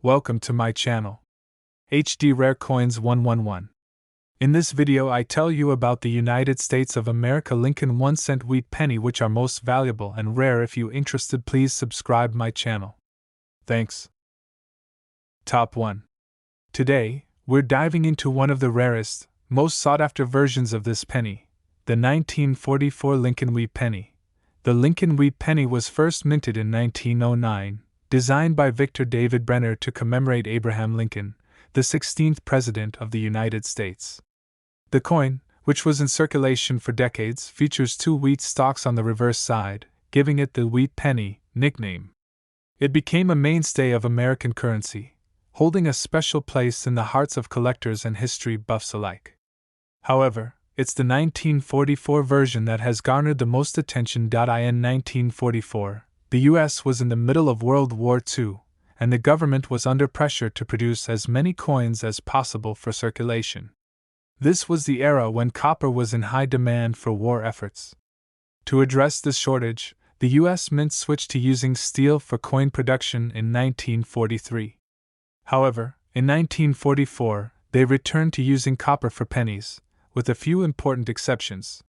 Welcome to my channel. HD Rare Coins 111. In this video I tell you about the United States of America Lincoln 1-cent wheat penny, which are most valuable and rare. If you interested, please subscribe my channel. Thanks. Top 1. Today, we're diving into one of the rarest, most sought-after versions of this penny, the 1944 Lincoln wheat penny. The Lincoln wheat penny was first minted in 1909, designed by Victor David Brenner to commemorate Abraham Lincoln, the 16th President of the United States. The coin, which was in circulation for decades, features two wheat stalks on the reverse side, giving it the wheat penny nickname. It became a mainstay of American currency, holding a special place in the hearts of collectors and history buffs alike. However, it's the 1944 version that has garnered the most attention. In 1944, the U.S. was in the middle of World War II, and the government was under pressure to produce as many coins as possible for circulation. This was the era when copper was in high demand for war efforts. To address this shortage, the U.S. Mint switched to using steel for coin production in 1943. However, in 1944, they returned to using copper for pennies, with a few important exceptions.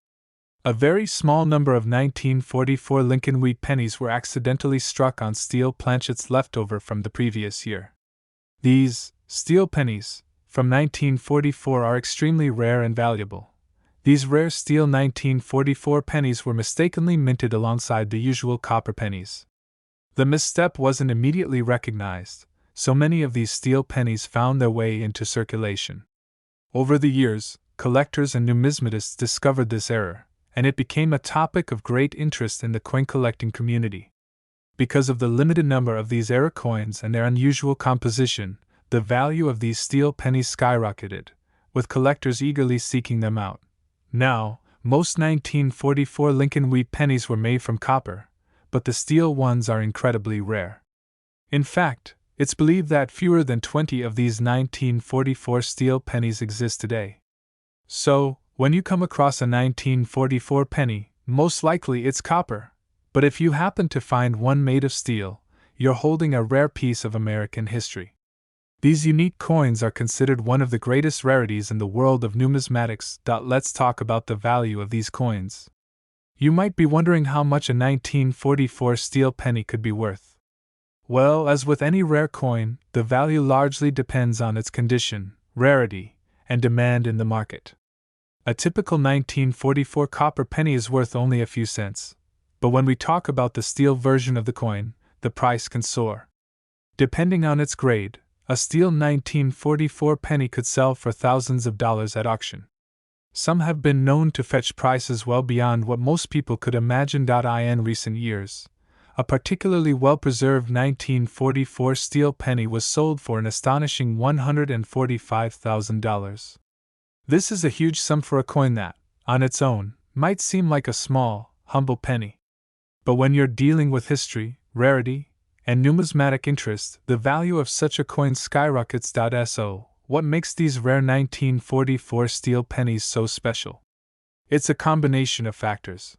A very small number of 1944 Lincoln wheat pennies were accidentally struck on steel planchets left over from the previous year. These steel pennies from 1944 are extremely rare and valuable. These rare steel 1944 pennies were mistakenly minted alongside the usual copper pennies. The misstep wasn't immediately recognized, so many of these steel pennies found their way into circulation. Over the years, collectors and numismatists discovered this error, and it became a topic of great interest in the coin collecting community. Because of the limited number of these error coins and their unusual composition, the value of these steel pennies skyrocketed, with collectors eagerly seeking them out. Now, most 1944 Lincoln wheat pennies were made from copper, but the steel ones are incredibly rare. In fact, it's believed that fewer than 20 of these 1944 steel pennies exist today. So, when you come across a 1944 penny, most likely it's copper. But if you happen to find one made of steel, you're holding a rare piece of American history. These unique coins are considered one of the greatest rarities in the world of numismatics. Let's talk about the value of these coins. You might be wondering how much a 1944 steel penny could be worth. Well, as with any rare coin, the value largely depends on its condition, rarity, and demand in the market. A typical 1944 copper penny is worth only a few cents, but when we talk about the steel version of the coin, the price can soar. Depending on its grade, a steel 1944 penny could sell for thousands of dollars at auction. Some have been known to fetch prices well beyond what most people could imagine. In recent years, a particularly well-preserved 1944 steel penny was sold for an astonishing $145,000. This is a huge sum for a coin that, on its own, might seem like a small, humble penny. But when you're dealing with history, rarity, and numismatic interest, the value of such a coin skyrockets. So, what makes these rare 1944 steel pennies so special? It's a combination of factors.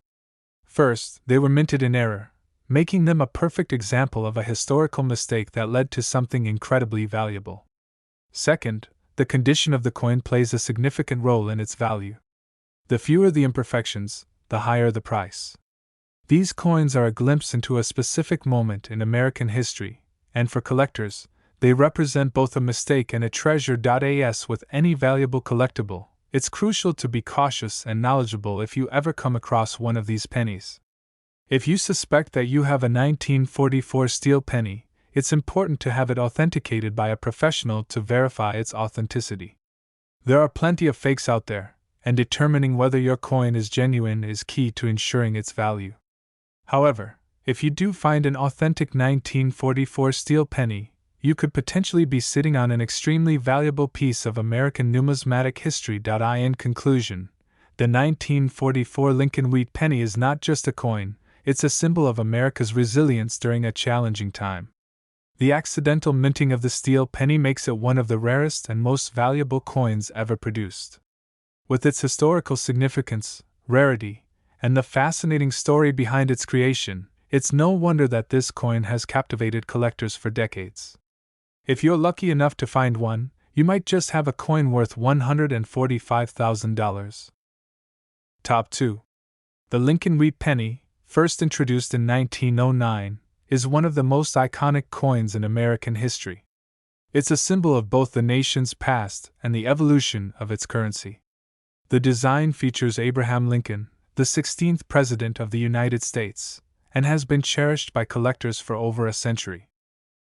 First, they were minted in error, making them a perfect example of a historical mistake that led to something incredibly valuable. Second, the condition of the coin plays a significant role in its value. The fewer the imperfections, the higher the price. These coins are a glimpse into a specific moment in American history, and for collectors, they represent both a mistake and a treasure. As with any valuable collectible, it's crucial to be cautious and knowledgeable if you ever come across one of these pennies. If you suspect that you have a 1944 steel penny, it's important to have it authenticated by a professional to verify its authenticity. There are plenty of fakes out there, and determining whether your coin is genuine is key to ensuring its value. However, if you do find an authentic 1944 steel penny, you could potentially be sitting on an extremely valuable piece of American numismatic history. In conclusion, the 1944 Lincoln wheat penny is not just a coin, it's a symbol of America's resilience during a challenging time. The accidental minting of the steel penny makes it one of the rarest and most valuable coins ever produced. With its historical significance, rarity, and the fascinating story behind its creation, it's no wonder that this coin has captivated collectors for decades. If you're lucky enough to find one, you might just have a coin worth $145,000. Top 2. The Lincoln Wheat Penny, first introduced in 1909, is one of the most iconic coins in American history. It's a symbol of both the nation's past and the evolution of its currency. The design features Abraham Lincoln, the 16th President of the United States, and has been cherished by collectors for over a century.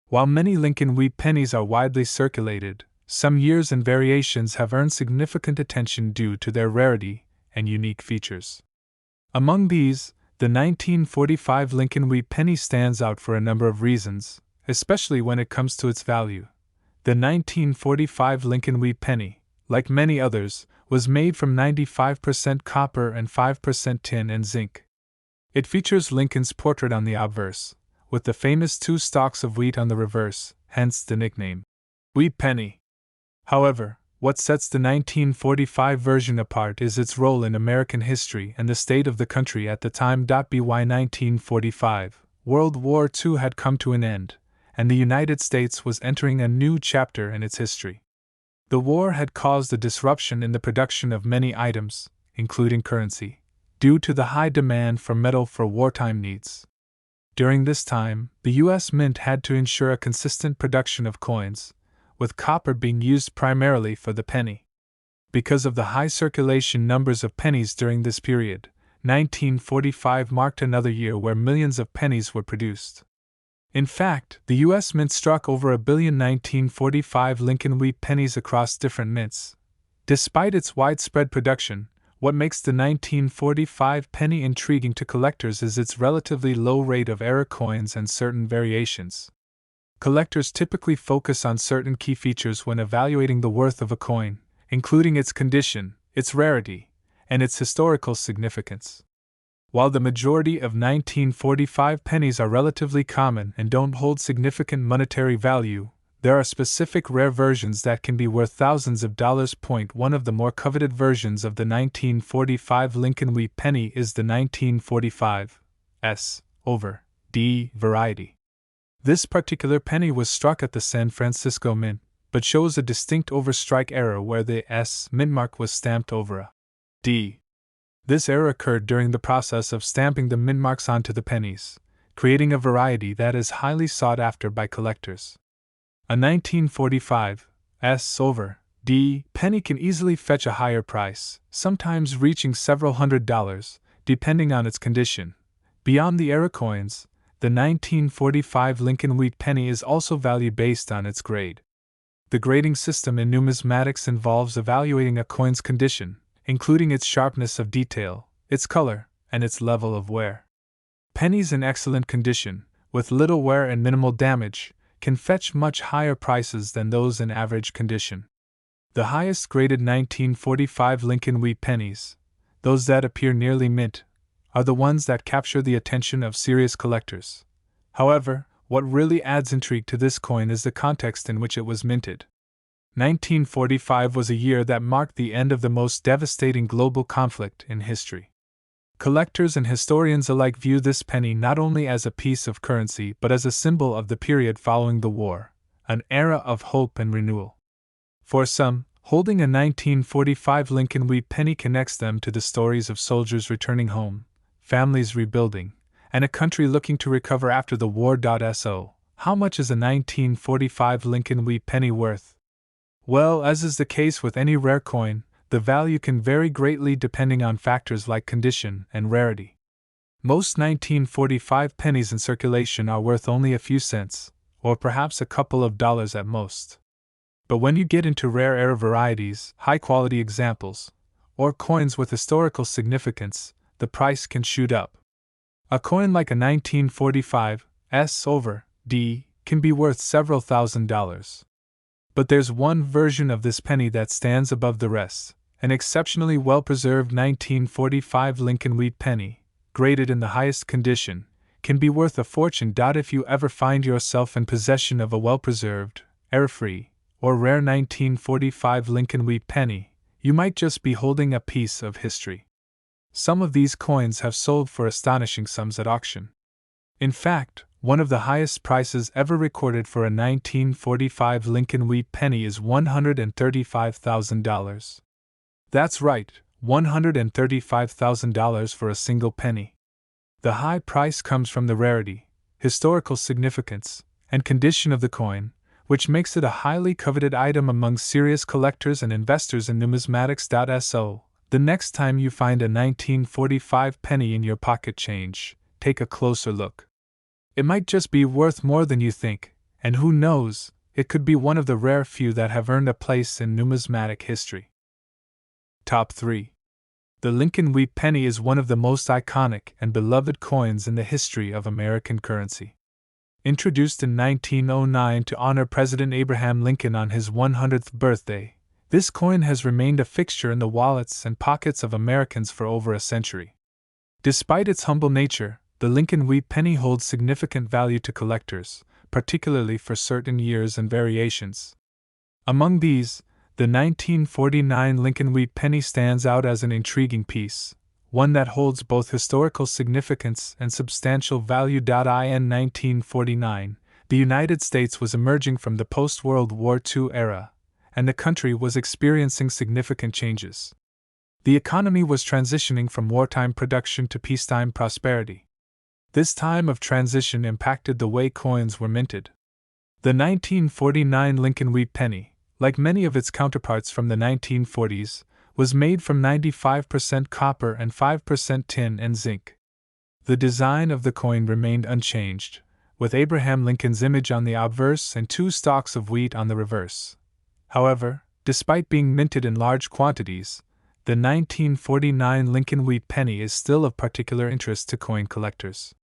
While many Lincoln Wheat pennies are widely circulated, some years and variations have earned significant attention due to their rarity and unique features. Among these, the 1945 Lincoln Wheat penny stands out for a number of reasons, especially when it comes to its value. The 1945 Lincoln Wheat penny, like many others, was made from 95% copper and 5% tin and zinc. It features Lincoln's portrait on the obverse, with the famous 2 stalks of wheat on the reverse, hence the nickname, Wheat Penny. However, what sets the 1945 version apart is its role in American history and the state of the country at the time. By 1945, World War II had come to an end, and the United States was entering a new chapter in its history. The war had caused a disruption in the production of many items, including currency, due to the high demand for metal for wartime needs. During this time, the U.S. Mint had to ensure a consistent production of coins, with copper being used primarily for the penny. Because of the high circulation numbers of pennies during this period, 1945 marked another year where millions of pennies were produced. In fact, the U.S. Mint struck over 1 billion 1945 Lincoln Wheat pennies across different mints. Despite its widespread production, what makes the 1945 penny intriguing to collectors is its relatively low rate of error coins and certain variations. Collectors typically focus on certain key features when evaluating the worth of a coin, including its condition, its rarity, and its historical significance. While the majority of 1945 pennies are relatively common and don't hold significant monetary value, there are specific rare versions that can be worth thousands of dollars. One of the more coveted versions of the 1945 Lincoln Wheat penny is the 1945 S/D variety. This particular penny was struck at the San Francisco Mint, but shows a distinct overstrike error where the S mint mark was stamped over a D. This error occurred during the process of stamping the mint marks onto the pennies, creating a variety that is highly sought after by collectors. A 1945 S/D penny can easily fetch a higher price, sometimes reaching several $100s, depending on its condition. Beyond the error coins, the 1945 Lincoln Wheat penny is also valued based on its grade. The grading system in numismatics involves evaluating a coin's condition, including its sharpness of detail, its color, and its level of wear. Pennies in excellent condition, with little wear and minimal damage, can fetch much higher prices than those in average condition. The highest graded 1945 Lincoln Wheat pennies, those that appear nearly mint, are the ones that capture the attention of serious collectors. However, what really adds intrigue to this coin is the context in which it was minted. 1945 was a year that marked the end of the most devastating global conflict in history. Collectors and historians alike view this penny not only as a piece of currency but as a symbol of the period following the war, an era of hope and renewal. For some, holding a 1945 Lincoln Wheat penny connects them to the stories of soldiers returning home, families rebuilding, and a country looking to recover after the war. So, how much is a 1945 Lincoln Wheat penny worth? Well, as is the case with any rare coin, the value can vary greatly depending on factors like condition and rarity. Most 1945 pennies in circulation are worth only a few cents, or perhaps a couple of dollars at most. But when you get into rare error varieties, high-quality examples, or coins with historical significance, the price can shoot up. A coin like a 1945 S/D can be worth several $1,000s. But there's one version of this penny that stands above the rest, an exceptionally well-preserved 1945 Lincoln Wheat penny, graded in the highest condition, can be worth a fortune. If you ever find yourself in possession of a well-preserved, error-free, or rare 1945 Lincoln Wheat penny, you might just be holding a piece of history. Some of these coins have sold for astonishing sums at auction. In fact, one of the highest prices ever recorded for a 1945 Lincoln wheat penny is $135,000. That's right, $135,000 for a single penny. The high price comes from the rarity, historical significance, and condition of the coin, which makes it a highly coveted item among serious collectors and investors in numismatics.so. The next time you find a 1945 penny in your pocket change, take a closer look. It might just be worth more than you think, and who knows, it could be one of the rare few that have earned a place in numismatic history. Top 3. The Lincoln wheat penny is one of the most iconic and beloved coins in the history of American currency. Introduced in 1909 to honor President Abraham Lincoln on his 100th birthday, this coin has remained a fixture in the wallets and pockets of Americans for over a century. Despite its humble nature, the Lincoln wheat penny holds significant value to collectors, particularly for certain years and variations. Among these, the 1949 Lincoln wheat penny stands out as an intriguing piece, one that holds both historical significance and substantial value. In 1949, the United States was emerging from the post-World War II era, and the country was experiencing significant changes. The economy was transitioning from wartime production to peacetime prosperity. This time of transition impacted the way coins were minted. The 1949 Lincoln wheat penny, like many of its counterparts from the 1940s, was made from 95% copper and 5% tin and zinc. The design of the coin remained unchanged, with Abraham Lincoln's image on the obverse and 2 stalks of wheat on the reverse. However, despite being minted in large quantities, the 1949 Lincoln wheat penny is still of particular interest to coin collectors.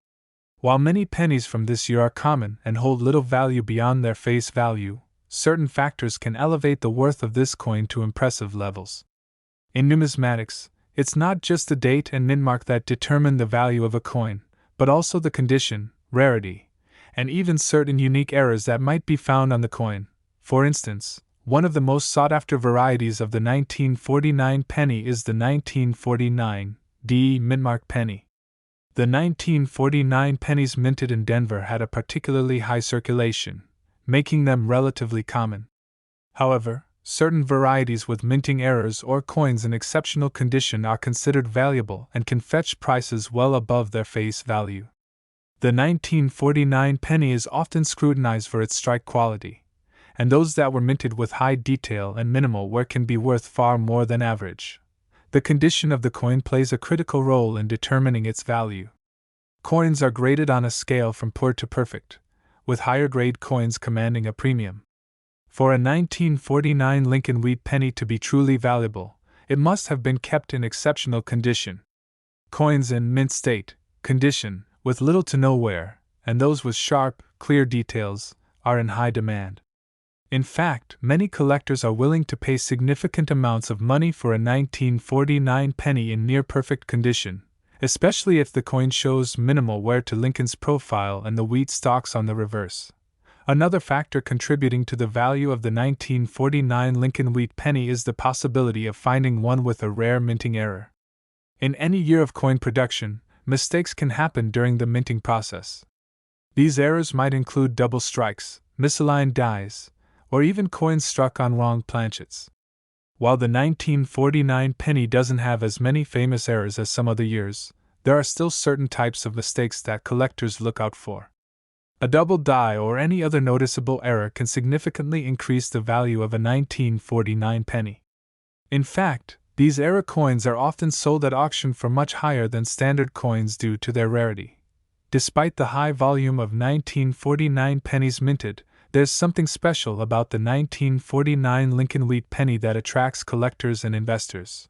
While many pennies from this year are common and hold little value beyond their face value, certain factors can elevate the worth of this coin to impressive levels. In numismatics, it's not just the date and mint mark that determine the value of a coin, but also the condition, rarity, and even certain unique errors that might be found on the coin. For instance, one of the most sought-after varieties of the 1949 penny is the 1949 D mintmark penny. The 1949 pennies minted in Denver had a particularly high circulation, making them relatively common. However, certain varieties with minting errors or coins in exceptional condition are considered valuable and can fetch prices well above their face value. The 1949 penny is often scrutinized for its strike quality, and those that were minted with high detail and minimal wear can be worth far more than average. The condition of the coin plays a critical role in determining its value. Coins are graded on a scale from poor to perfect, with higher grade coins commanding a premium. For a 1949 Lincoln wheat penny to be truly valuable, it must have been kept in exceptional condition. Coins in mint state, condition, with little to no wear, and those with sharp, clear details, are in high demand. In fact, many collectors are willing to pay significant amounts of money for a 1949 penny in near-perfect condition, especially if the coin shows minimal wear to Lincoln's profile and the wheat stalks on the reverse. Another factor contributing to the value of the 1949 Lincoln wheat penny is the possibility of finding one with a rare minting error. In any year of coin production, mistakes can happen during the minting process. These errors might include double strikes, misaligned dies, or even coins struck on wrong planchets. While the 1949 penny doesn't have as many famous errors as some other years, there are still certain types of mistakes that collectors look out for. A double die or any other noticeable error can significantly increase the value of a 1949 penny. In fact, these error coins are often sold at auction for much higher than standard coins due to their rarity. Despite the high volume of 1949 pennies minted, there's something special about the 1949 Lincoln wheat penny that attracts collectors and investors.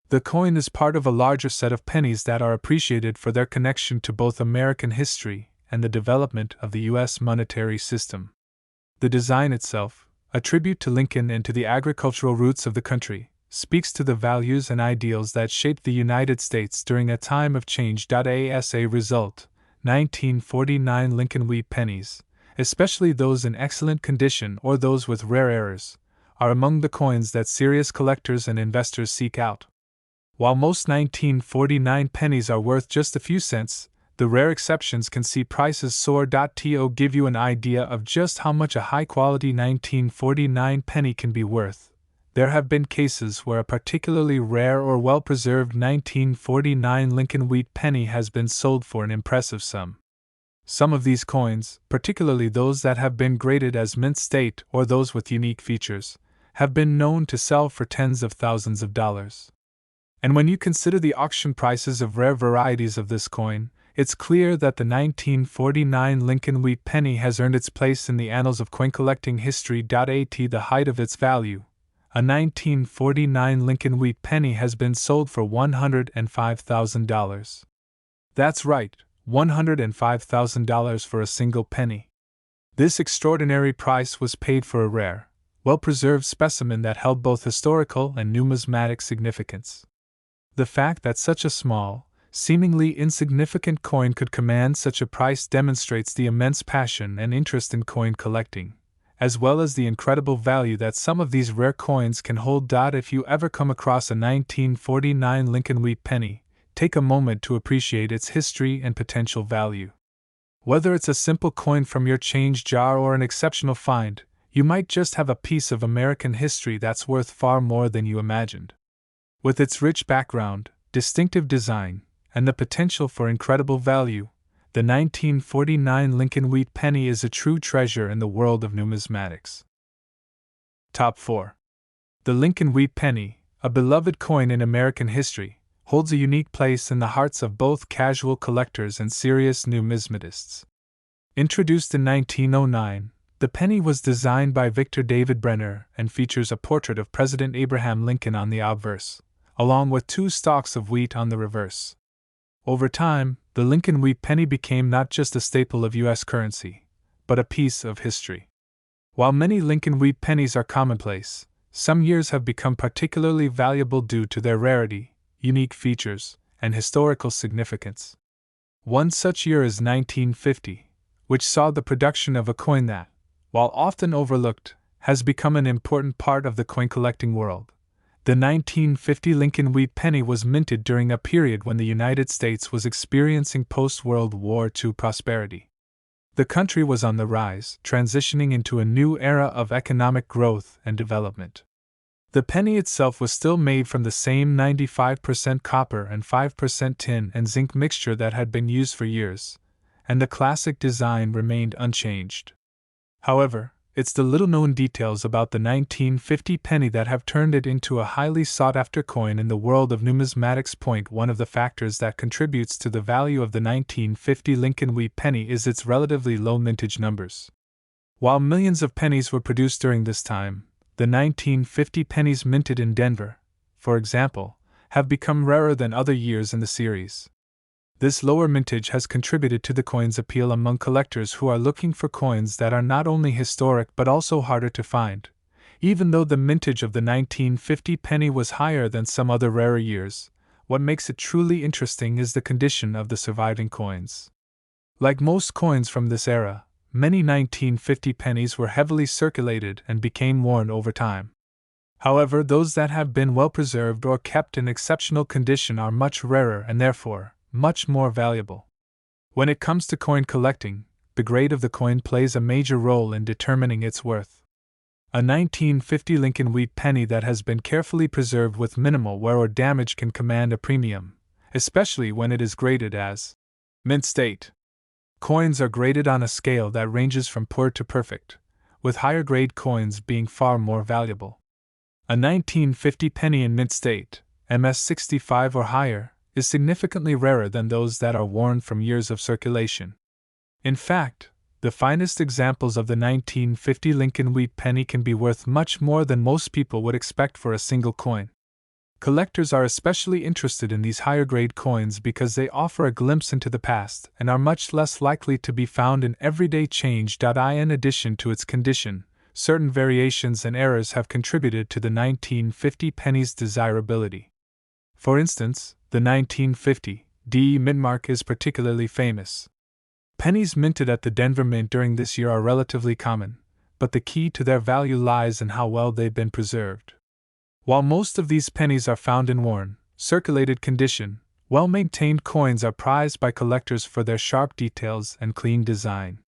The coin is part of a larger set of pennies that are appreciated for their connection to both American history and the development of the U.S. monetary system. The design itself, a tribute to Lincoln and to the agricultural roots of the country, speaks to the values and ideals that shaped the United States during a time of change. As a result, 1949 Lincoln wheat pennies, especially those in excellent condition or those with rare errors, are among the coins that serious collectors and investors seek out. While most 1949 pennies are worth just a few cents, The rare exceptions can see prices soar. To give you an idea of just how much a high-quality 1949 penny can be worth, there have been cases where a particularly rare or well-preserved 1949 Lincoln wheat penny has been sold for an impressive sum. Some of these coins, particularly those that have been graded as mint state or those with unique features, have been known to sell for tens of thousands of dollars. And when you consider the auction prices of rare varieties of this coin, it's clear that the 1949 Lincoln wheat penny has earned its place in the annals of coin collecting history. At the height of its value, a 1949 Lincoln wheat penny has been sold for $105,000. That's right, $105,000 for a single penny. This extraordinary price was paid for a rare, well-preserved specimen that held both historical and numismatic significance. The fact that such a small, seemingly insignificant coin could command such a price demonstrates the immense passion and interest in coin collecting, as well as the incredible value that some of these rare coins can hold. If you ever come across a 1949 Lincoln wheat penny, take a moment to appreciate its history and potential value. Whether it's a simple coin from your change jar or an exceptional find, you might just have a piece of American history that's worth far more than you imagined. With its rich background, distinctive design, and the potential for incredible value, the 1949 Lincoln wheat penny is a true treasure in the world of numismatics. Top 4. The Lincoln wheat penny, a beloved coin in American history, holds a unique place in the hearts of both casual collectors and serious numismatists. Introduced in 1909, the penny was designed by Victor David Brenner and features a portrait of President Abraham Lincoln on the obverse, along with 2 stalks of wheat on the reverse. Over time, the Lincoln wheat penny became not just a staple of U.S. currency, but a piece of history. While many Lincoln wheat pennies are commonplace, some years have become particularly valuable due to their rarity, unique features, and historical significance. One such year is 1950, which saw the production of a coin that, while often overlooked, has become an important part of the coin collecting world. The 1950 Lincoln wheat penny was minted during a period when the United States was experiencing post-World War II prosperity. The country was on the rise, transitioning into a new era of economic growth and development. The penny itself was still made from the same 95% copper and 5% tin and zinc mixture that had been used for years, and the classic design remained unchanged. However, it's the little-known details about the 1950 penny that have turned it into a highly sought-after coin in the world of numismatics. One of the factors that contributes to the value of the 1950 Lincoln wheat penny is its relatively low mintage numbers. While millions of pennies were produced during this time, the 1950 pennies minted in Denver, for example, have become rarer than other years in the series. This lower mintage has contributed to the coin's appeal among collectors who are looking for coins that are not only historic but also harder to find. Even though the mintage of the 1950 penny was higher than some other rarer years, what makes it truly interesting is the condition of the surviving coins. Like most coins from this era, many 1950 pennies were heavily circulated and became worn over time. However, those that have been well preserved or kept in exceptional condition are much rarer and therefore much more valuable. When it comes to coin collecting, the grade of the coin plays a major role in determining its worth. A 1950 Lincoln wheat penny that has been carefully preserved with minimal wear or damage can command a premium, especially when it is graded as mint state. Coins are graded on a scale that ranges from poor to perfect, with higher grade coins being far more valuable. A 1950 penny in mint state, MS65 or higher, is significantly rarer than those that are worn from years of circulation. In fact, the finest examples of the 1950 Lincoln wheat penny can be worth much more than most people would expect for a single coin. Collectors are especially interested in these higher grade coins because they offer a glimpse into the past and are much less likely to be found in everyday change. In addition to its condition, certain variations and errors have contributed to the 1950 penny's desirability. For instance, the 1950 DE mint mark is particularly famous. Pennies minted at the Denver Mint during this year are relatively common, but the key to their value lies in how well they've been preserved. While most of these pennies are found in worn, circulated condition, Well-maintained coins are prized by collectors for their sharp details and clean design.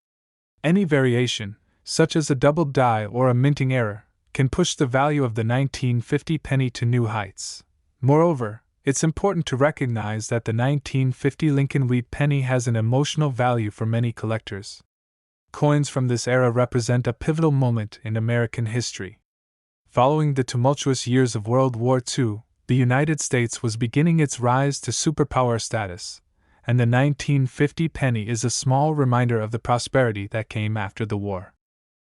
Any variation, such as a doubled die or a minting error, can push the value of the 1950 penny to new heights. Moreover, it's important to recognize that the 1950 Lincoln wheat penny has an emotional value for many collectors. Coins from this era represent a pivotal moment in American history. Following the tumultuous years of World War II, the United States was beginning its rise to superpower status, and the 1950 penny is a small reminder of the prosperity that came after the war.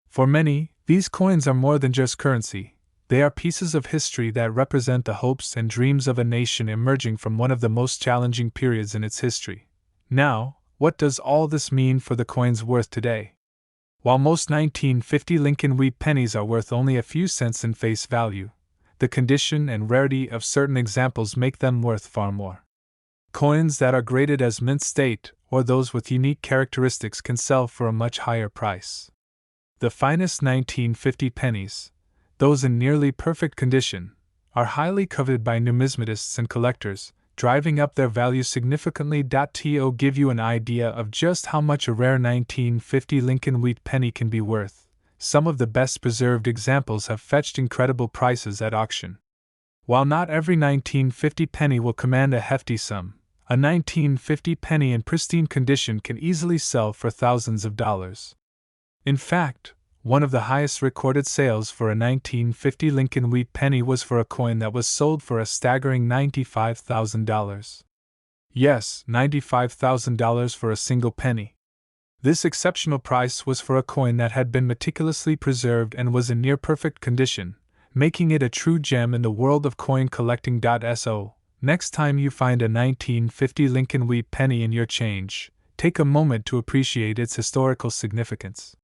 For many, these coins are more than just currency. They are pieces of history that represent the hopes and dreams of a nation emerging from one of the most challenging periods in its history. Now, what does all this mean for the coin's worth today? While most 1950 Lincoln wheat pennies are worth only a few cents in face value, the condition and rarity of certain examples make them worth far more. Coins that are graded as mint state or those with unique characteristics can sell for a much higher price. The finest 1950 pennies, those in nearly perfect condition, are highly coveted by numismatists and collectors, driving up their value significantly. To give you an idea of just how much a rare 1950 Lincoln wheat penny can be worth, some of the best preserved examples have fetched incredible prices at auction. While not every 1950 penny will command a hefty sum, a 1950 penny in pristine condition can easily sell for thousands of dollars. In fact, one of the highest recorded sales for a 1950 Lincoln wheat penny was for a coin that was sold for a staggering $95,000. Yes, $95,000 for a single penny. This exceptional price was for a coin that had been meticulously preserved and was in near-perfect condition, making it a true gem in the world of coin collecting. So, next time you find a 1950 Lincoln wheat penny in your change, take a moment to appreciate its historical significance.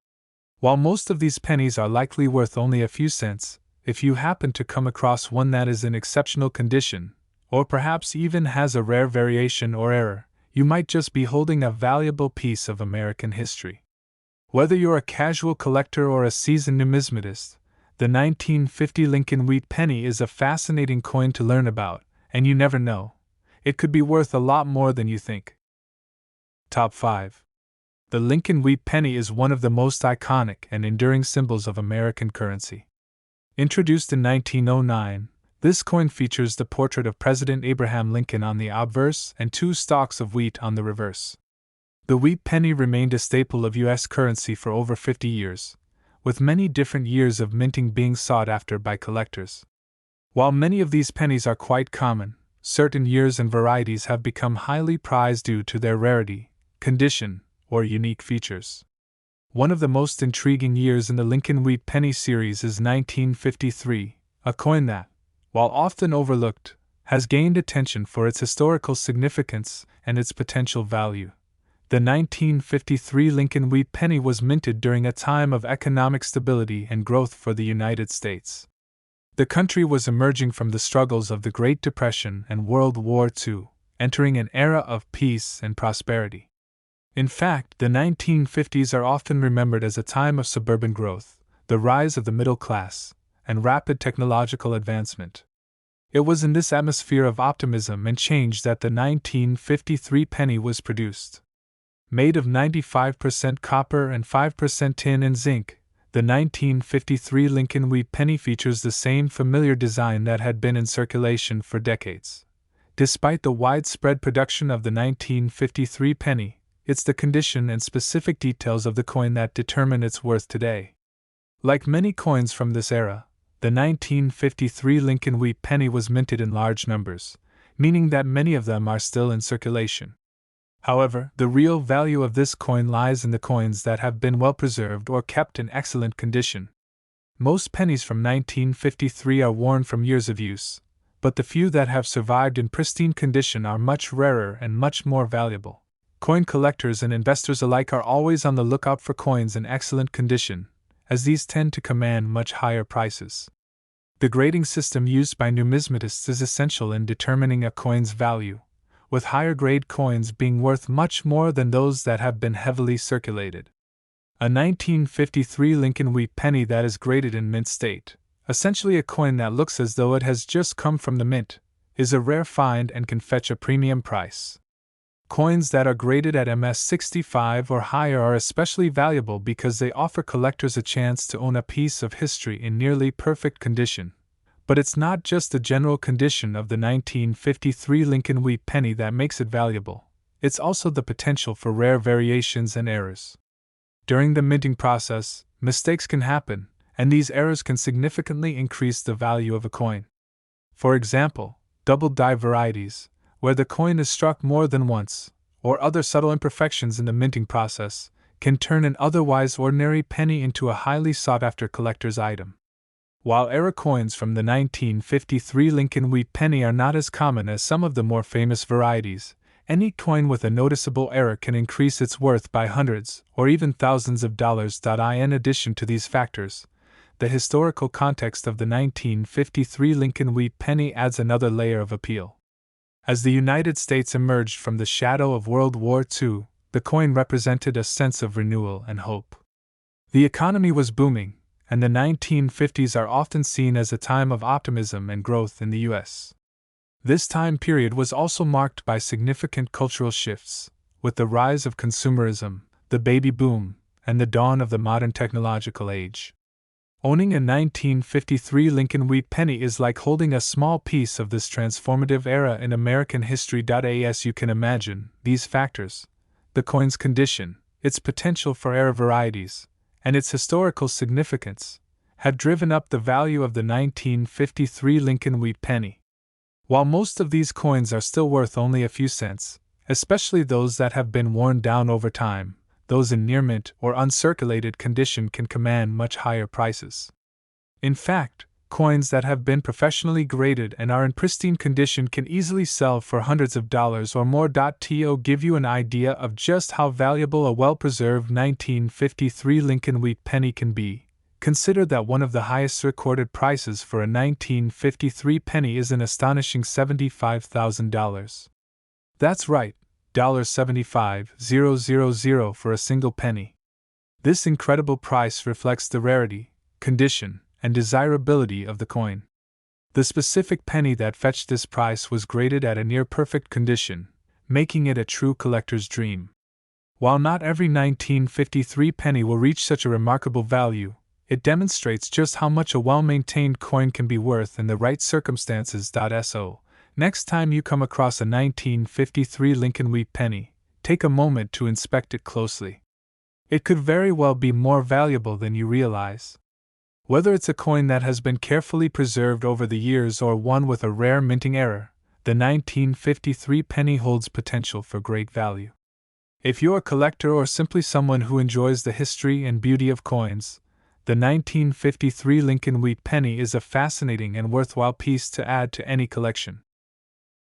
While most of these pennies are likely worth only a few cents, if you happen to come across one that is in exceptional condition, or perhaps even has a rare variation or error, you might just be holding a valuable piece of American history. Whether you're a casual collector or a seasoned numismatist, the 1950 Lincoln wheat penny is a fascinating coin to learn about, and you never know, it could be worth a lot more than you think. Top 5. The Lincoln wheat penny is one of the most iconic and enduring symbols of American currency. Introduced in 1909, this coin features the portrait of President Abraham Lincoln on the obverse and 2 stalks of wheat on the reverse. The wheat penny remained a staple of U.S. currency for over 50 years, with many different years of minting being sought after by collectors. While many of these pennies are quite common, certain years and varieties have become highly prized due to their rarity, condition, or unique features. One of the most intriguing years in the Lincoln wheat penny series is 1953, a coin that, while often overlooked, has gained attention for its historical significance and its potential value. The 1953 Lincoln wheat penny was minted during a time of economic stability and growth for the United States. The country was emerging from the struggles of the Great Depression and World War II, entering an era of peace and prosperity. In fact, the 1950s are often remembered as a time of suburban growth, the rise of the middle class, and rapid technological advancement. It was in this atmosphere of optimism and change that the 1953 penny was produced. Made of 95% copper and 5% tin and zinc, the 1953 Lincoln wheat penny features the same familiar design that had been in circulation for decades. Despite the widespread production of the 1953 penny, it's the condition and specific details of the coin that determine its worth today. Like many coins from this era, the 1953 Lincoln wheat penny was minted in large numbers, meaning that many of them are still in circulation. However, the real value of this coin lies in the coins that have been well preserved or kept in excellent condition. Most pennies from 1953 are worn from years of use, but the few that have survived in pristine condition are much rarer and much more valuable. Coin collectors and investors alike are always on the lookout for coins in excellent condition, as these tend to command much higher prices. The grading system used by numismatists is essential in determining a coin's value, with higher grade coins being worth much more than those that have been heavily circulated. A 1953 Lincoln wheat penny that is graded in mint state, essentially a coin that looks as though it has just come from the mint, is a rare find and can fetch a premium price. Coins that are graded at MS65 or higher are especially valuable because they offer collectors a chance to own a piece of history in nearly perfect condition. But it's not just the general condition of the 1953 Lincoln wheat penny that makes it valuable, it's also the potential for rare variations and errors. During the minting process, mistakes can happen, and these errors can significantly increase the value of a coin. For example, double die varieties, where the coin is struck more than once, or other subtle imperfections in the minting process, can turn an otherwise ordinary penny into a highly sought-after collector's item. While error coins from the 1953 Lincoln wheat penny are not as common as some of the more famous varieties, any coin with a noticeable error can increase its worth by hundreds or even thousands of dollars. In addition to these factors, the historical context of the 1953 Lincoln wheat penny adds another layer of appeal. As the United States emerged from the shadow of World War II, the coin represented a sense of renewal and hope. The economy was booming, and the 1950s are often seen as a time of optimism and growth in the U.S. This time period was also marked by significant cultural shifts, with the rise of consumerism, the baby boom, and the dawn of the modern technological age. Owning a 1953 Lincoln wheat penny is like holding a small piece of this transformative era in American history. As you can imagine, these factors, the coin's condition, its potential for error varieties, and its historical significance, have driven up the value of the 1953 Lincoln wheat penny. While most of these coins are still worth only a few cents, especially those that have been worn down over time, those in near mint or uncirculated condition can command much higher prices. In fact, coins that have been professionally graded and are in pristine condition can easily sell for hundreds of dollars or more. To give you an idea of just how valuable a well-preserved 1953 Lincoln wheat penny can be, consider that one of the highest recorded prices for a 1953 penny is an astonishing $75,000. That's right, $75,000 for a single penny. This incredible price reflects the rarity, condition, and desirability of the coin. The specific penny that fetched this price was graded at a near-perfect condition, making it a true collector's dream. While not every 1953 penny will reach such a remarkable value, it demonstrates just how much a well-maintained coin can be worth in the right circumstances. So, next time you come across a 1953 Lincoln wheat penny, take a moment to inspect it closely. It could very well be more valuable than you realize. Whether it's a coin that has been carefully preserved over the years or one with a rare minting error, the 1953 penny holds potential for great value. If you're a collector or simply someone who enjoys the history and beauty of coins, the 1953 Lincoln wheat penny is a fascinating and worthwhile piece to add to any collection.